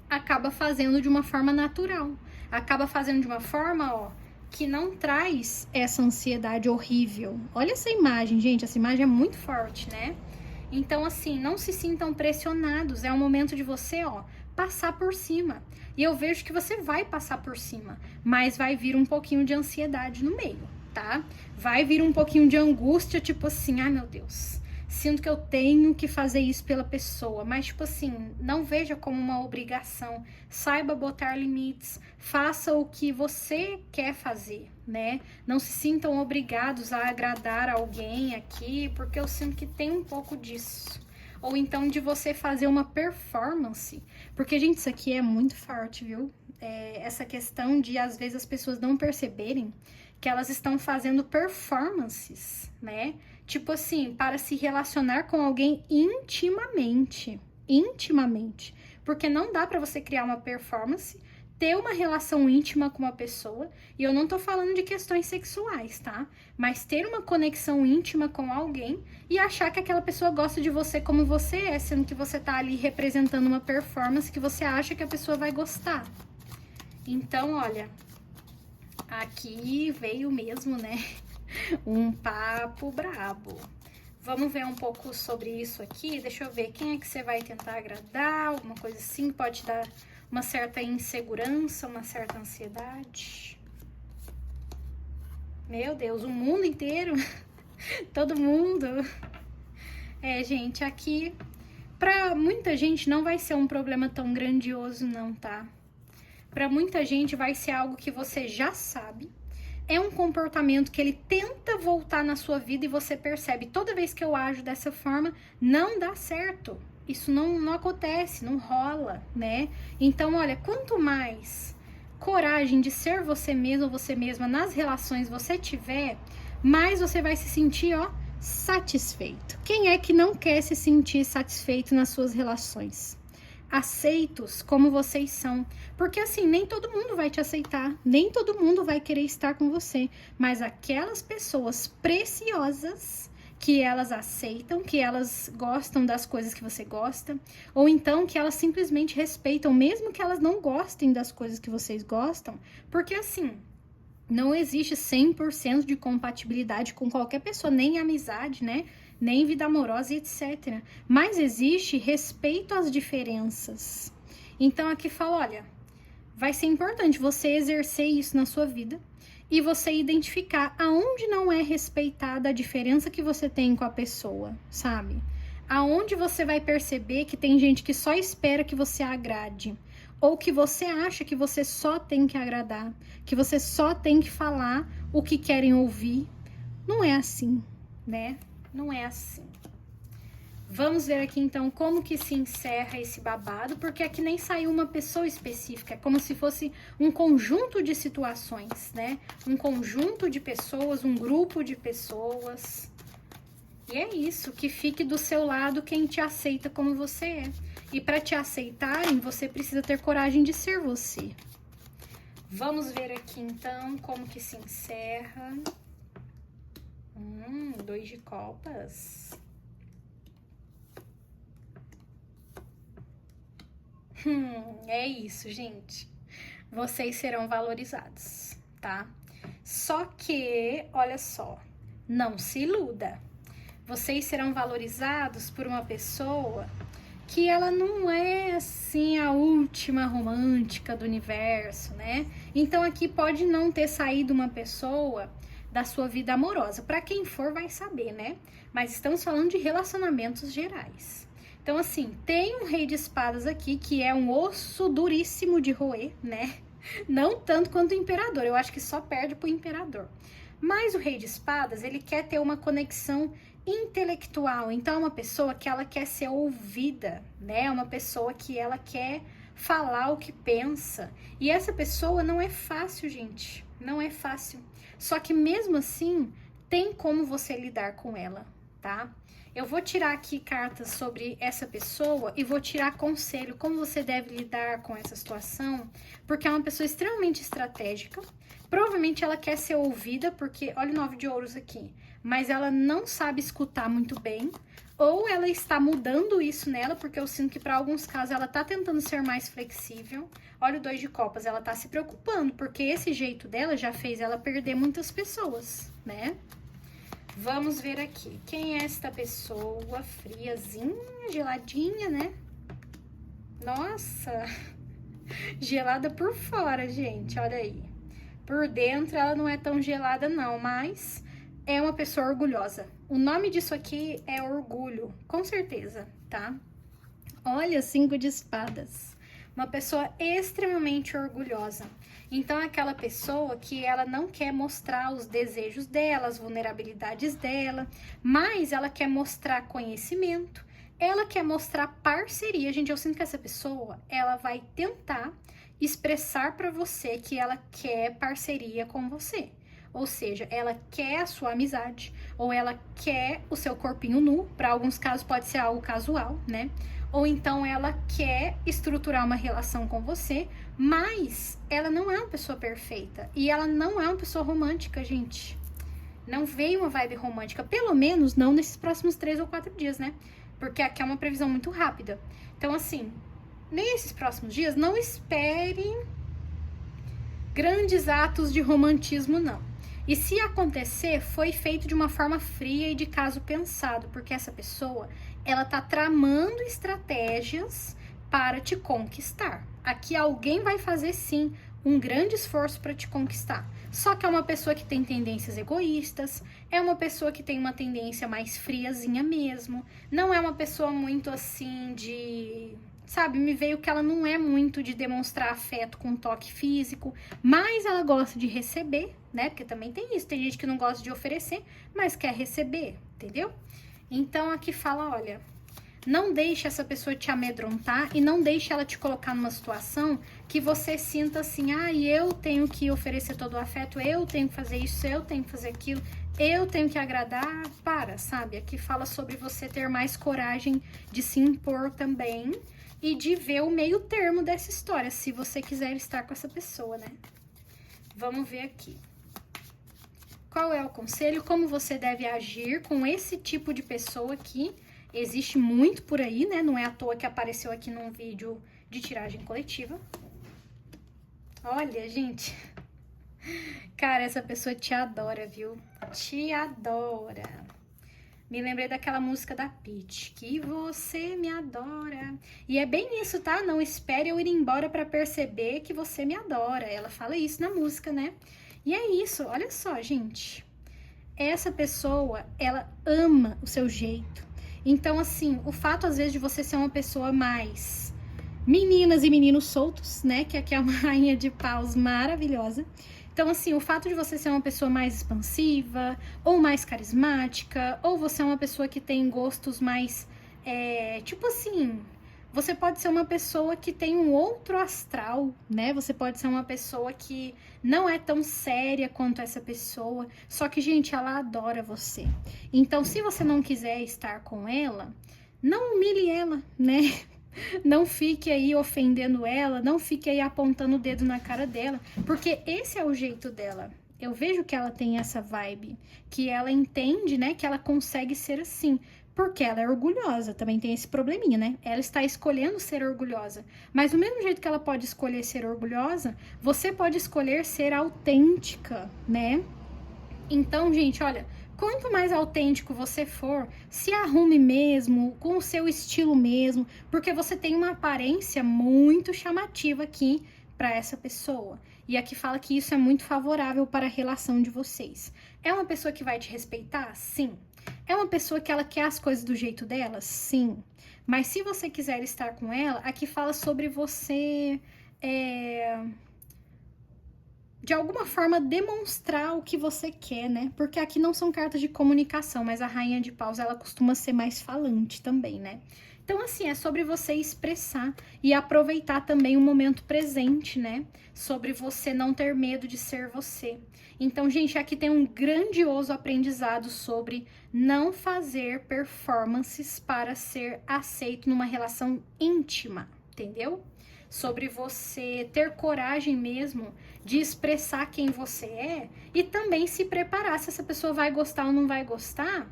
acaba fazendo de uma forma natural, acaba fazendo de uma forma, que não traz essa ansiedade horrível. Olha essa imagem, gente, essa imagem é muito forte, né? Então, assim, não se sintam pressionados. É o momento de você, ó, passar por cima. E eu vejo que você vai passar por cima, mas vai vir um pouquinho de ansiedade no meio, tá? Vai vir um pouquinho de angústia, tipo assim, ai meu Deus, sinto que eu tenho que fazer isso pela pessoa, mas tipo assim, não veja como uma obrigação, saiba botar limites, faça o que você quer fazer, né? Não se sintam obrigados a agradar alguém aqui, porque eu sinto que tem um pouco disso. Ou então de você fazer uma performance, porque, gente, isso aqui é muito forte, viu? Essa questão de, às vezes, as pessoas não perceberem que elas estão fazendo performances, né? Tipo assim, para se relacionar com alguém intimamente. Intimamente. Porque não dá pra você criar uma performance, ter uma relação íntima com uma pessoa, e eu não tô falando de questões sexuais, tá? Mas ter uma conexão íntima com alguém e achar que aquela pessoa gosta de você como você é, sendo que você tá ali representando uma performance que você acha que a pessoa vai gostar. Então, olha, aqui veio mesmo, né? Um papo brabo. Vamos ver um pouco sobre isso aqui. Deixa eu ver quem é que você vai tentar agradar, alguma coisa assim, pode te dar uma certa insegurança, uma certa ansiedade. Meu Deus, o mundo inteiro, todo mundo. Gente, aqui, pra muita gente não vai ser um problema tão grandioso não, tá? Pra muita gente vai ser algo que você já sabe. É um comportamento que ele tenta voltar na sua vida e você percebe, toda vez que eu ajo dessa forma, não dá certo. Isso não acontece, não rola, né? Então, olha, quanto mais coragem de ser você mesmo ou você mesma nas relações você tiver, mais você vai se sentir, ó, satisfeito. Quem é que não quer se sentir satisfeito nas suas relações? Aceitos como vocês são, porque assim, nem todo mundo vai te aceitar, nem todo mundo vai querer estar com você, mas aquelas pessoas preciosas que elas aceitam, que elas gostam das coisas que você gosta, ou então que elas simplesmente respeitam, mesmo que elas não gostem das coisas que vocês gostam, porque assim, não existe 100% de compatibilidade com qualquer pessoa, nem amizade, né? Nem vida amorosa e etc. Mas existe respeito às diferenças. Então aqui fala, olha, vai ser importante você exercer isso na sua vida e você identificar aonde não é respeitada a diferença que você tem com a pessoa, sabe? Aonde você vai perceber que tem gente que só espera que você agrade, ou que você acha que você só tem que agradar, que você só tem que falar o que querem ouvir. Não é assim, né? Não é assim. Vamos ver aqui então como que se encerra esse babado, porque aqui nem saiu uma pessoa específica, é como se fosse um conjunto de situações, né? Um conjunto de pessoas, um grupo de pessoas. E é isso, que fique do seu lado quem te aceita como você é. E para te aceitarem, você precisa ter coragem de ser você. Vamos ver aqui então como que se encerra. 2 de copas. É isso, gente. Vocês serão valorizados, tá? Só que, olha só, não se iluda. Vocês serão valorizados por uma pessoa que ela não é, assim, a última romântica do universo, né? Então, aqui pode não ter saído uma pessoa da sua vida amorosa. Para quem for, vai saber, né? Mas estamos falando de relacionamentos gerais. Então, assim, tem um rei de espadas aqui, que é um osso duríssimo de roer, né? Não tanto quanto o imperador, eu acho que só perde pro imperador. Mas o rei de espadas, ele quer ter uma conexão intelectual. Então, é uma pessoa que ela quer ser ouvida, né? É uma pessoa que ela quer falar o que pensa. E essa pessoa não é fácil, gente. Não é fácil. Só que mesmo assim, tem como você lidar com ela, tá? Eu vou tirar aqui cartas sobre essa pessoa e vou tirar conselho, como você deve lidar com essa situação, porque é uma pessoa extremamente estratégica. Provavelmente ela quer ser ouvida, porque, olha o 9 de ouros aqui, mas ela não sabe escutar muito bem, ou ela está mudando isso nela, porque eu sinto que para alguns casos ela tá tentando ser mais flexível. Olha o 2 de copas, ela tá se preocupando, porque esse jeito dela já fez ela perder muitas pessoas, né? Vamos ver aqui. Quem é esta pessoa? Friazinha, geladinha, né? Nossa, gelada por fora, gente, olha aí. Por dentro ela não é tão gelada não, mas é uma pessoa orgulhosa. O nome disso aqui é orgulho, com certeza, tá? Olha, 5 de espadas. Uma pessoa extremamente orgulhosa. Então, é aquela pessoa que ela não quer mostrar os desejos dela, as vulnerabilidades dela, mas ela quer mostrar conhecimento, ela quer mostrar parceria. Gente, eu sinto que essa pessoa, ela vai tentar expressar para você que ela quer parceria com você. Ou seja, ela quer a sua amizade, ou ela quer o seu corpinho nu. Para alguns casos pode ser algo casual, né? Ou então ela quer estruturar uma relação com você, mas ela não é uma pessoa perfeita. E ela não é uma pessoa romântica, gente. Não veio uma vibe romântica, pelo menos não nesses próximos 3 ou 4 dias, né? Porque aqui é uma previsão muito rápida. Então, assim, nesses próximos dias, não esperem grandes atos de romantismo, não. E se acontecer, foi feito de uma forma fria e de caso pensado, porque essa pessoa, ela tá tramando estratégias para te conquistar. Aqui alguém vai fazer, sim, um grande esforço para te conquistar. Só que é uma pessoa que tem tendências egoístas, é uma pessoa que tem uma tendência mais friazinha mesmo, não é uma pessoa muito assim de... Sabe, me veio que ela não é muito de demonstrar afeto com toque físico, mas ela gosta de receber, né? Porque também tem isso, tem gente que não gosta de oferecer, mas quer receber, entendeu? Então aqui fala, olha, não deixe essa pessoa te amedrontar e não deixe ela te colocar numa situação que você sinta assim, eu tenho que oferecer todo o afeto, eu tenho que fazer isso, eu tenho que fazer aquilo, eu tenho que agradar, sabe? Aqui fala sobre você ter mais coragem de se impor também, e de ver o meio termo dessa história, se você quiser estar com essa pessoa, né? Vamos ver aqui. Qual é o conselho? Como você deve agir com esse tipo de pessoa aqui? Existe muito por aí, né? Não é à toa que apareceu aqui num vídeo de tiragem coletiva. Olha, gente. Cara, essa pessoa te adora, viu? Te adora. Me lembrei daquela música da Pitty, que você me adora. E é bem isso, tá? Não espere eu ir embora pra perceber que você me adora. Ela fala isso na música, né? E é isso, olha só, gente. Essa pessoa, ela ama o seu jeito. Então, assim, o fato, às vezes, de você ser uma pessoa mais meninas e meninos soltos, né? Que aqui é uma rainha de paus maravilhosa. Então, assim, o fato de você ser uma pessoa mais expansiva, ou mais carismática, ou você é uma pessoa que tem gostos mais, tipo assim, você pode ser uma pessoa que tem um outro astral, né? Você pode ser uma pessoa que não é tão séria quanto essa pessoa, só que, gente, ela adora você. Então, se você não quiser estar com ela, não humilhe ela, né? Não fique aí ofendendo ela, não fique aí apontando o dedo na cara dela, porque esse é o jeito dela. Eu vejo que ela tem essa vibe, que ela entende, né, que ela consegue ser assim, porque ela é orgulhosa, também tem esse probleminha, né? Ela está escolhendo ser orgulhosa, mas do mesmo jeito que ela pode escolher ser orgulhosa, você pode escolher ser autêntica, né? Então, gente, olha, quanto mais autêntico você for, se arrume mesmo, com o seu estilo mesmo, porque você tem uma aparência muito chamativa aqui para essa pessoa. E aqui fala que isso é muito favorável para a relação de vocês. É uma pessoa que vai te respeitar? Sim. É uma pessoa que ela quer as coisas do jeito dela? Sim. Mas se você quiser estar com ela, aqui fala sobre você... de alguma forma demonstrar o que você quer, né? Porque aqui não são cartas de comunicação, mas a rainha de paus, ela costuma ser mais falante também, né? Então, assim, é sobre você expressar e aproveitar também o momento presente, né? Sobre você não ter medo de ser você. Então, gente, aqui tem um grandioso aprendizado sobre não fazer performances para ser aceito numa relação íntima, entendeu? Sobre você ter coragem mesmo de expressar quem você é e também se preparar se essa pessoa vai gostar ou não vai gostar,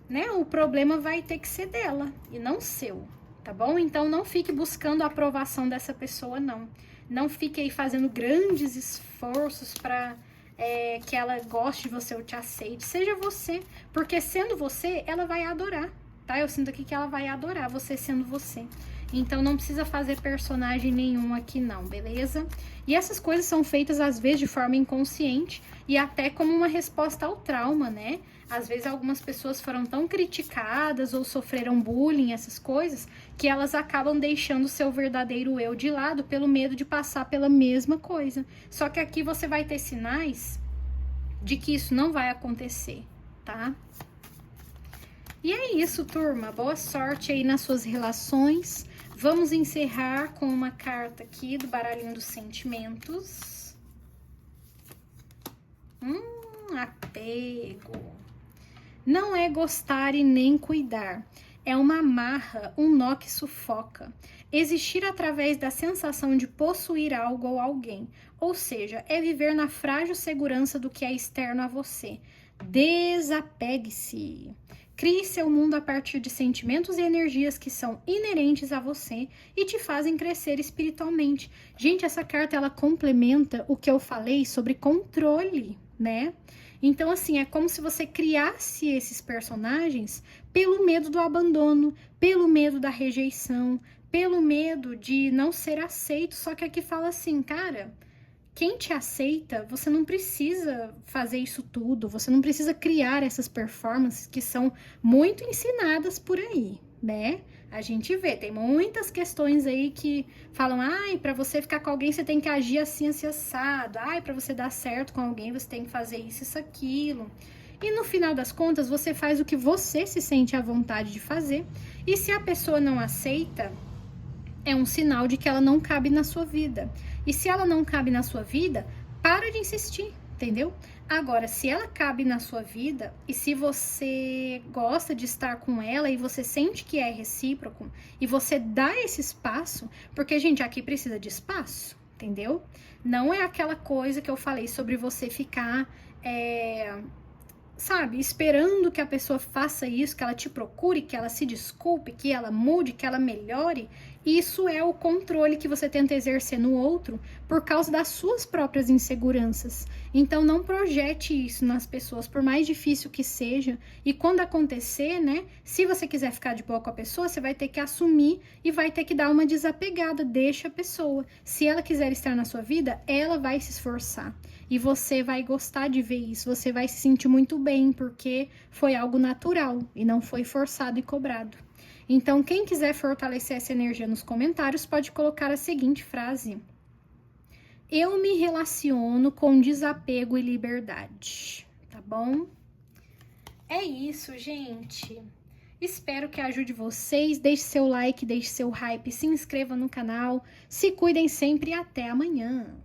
né? O problema vai ter que ser dela e não seu, tá bom? Então não fique buscando a aprovação dessa pessoa, não. Não fique aí fazendo grandes esforços para que ela goste de você ou te aceite. Seja você, porque sendo você, ela vai adorar, tá? Eu sinto aqui que ela vai adorar você sendo você. Então não precisa fazer personagem nenhum aqui não, beleza? E essas coisas são feitas às vezes de forma inconsciente e até como uma resposta ao trauma, né? Às vezes algumas pessoas foram tão criticadas ou sofreram bullying, essas coisas, que elas acabam deixando o seu verdadeiro eu de lado pelo medo de passar pela mesma coisa. Só que aqui você vai ter sinais de que isso não vai acontecer, tá? E é isso, turma. Boa sorte aí nas suas relações. Vamos encerrar com uma carta aqui do baralhinho dos sentimentos. Apego. Não é gostar e nem cuidar. É uma amarra, um nó que sufoca. Existir através da sensação de possuir algo ou alguém. Ou seja, é viver na frágil segurança do que é externo a você. Desapegue-se. Crie seu mundo a partir de sentimentos e energias que são inerentes a você e te fazem crescer espiritualmente. Gente, essa carta ela complementa o que eu falei sobre controle, né? Então, assim, é como se você criasse esses personagens pelo medo do abandono, pelo medo da rejeição, pelo medo de não ser aceito. Só que aqui fala assim, cara, quem te aceita, você não precisa fazer isso tudo, você não precisa criar essas performances que são muito ensinadas por aí, né? A gente vê, tem muitas questões aí que falam, ai, pra você ficar com alguém você tem que agir assim, assim, assado, ai, pra você dar certo com alguém você tem que fazer isso, aquilo. E no final das contas, você faz o que você se sente à vontade de fazer, e se a pessoa não aceita, é um sinal de que ela não cabe na sua vida. E se ela não cabe na sua vida, para de insistir, entendeu? Agora, se ela cabe na sua vida e se você gosta de estar com ela e você sente que é recíproco e você dá esse espaço, porque, gente, aqui precisa de espaço, entendeu? Não é aquela coisa que eu falei sobre você ficar, sabe, esperando que a pessoa faça isso, que ela te procure, que ela se desculpe, que ela mude, que ela melhore. Isso é o controle que você tenta exercer no outro por causa das suas próprias inseguranças. Então não projete isso nas pessoas, por mais difícil que seja. E quando acontecer, né, se você quiser ficar de boa com a pessoa, você vai ter que assumir e vai ter que dar uma desapegada, deixa a pessoa. Se ela quiser estar na sua vida, ela vai se esforçar. E você vai gostar de ver isso, você vai se sentir muito bem, porque foi algo natural e não foi forçado e cobrado. Então, quem quiser fortalecer essa energia nos comentários, pode colocar a seguinte frase: eu me relaciono com desapego e liberdade, tá bom? É isso, gente. Espero que ajude vocês. Deixe seu like, deixe seu hype, se inscreva no canal. Se cuidem sempre e até amanhã.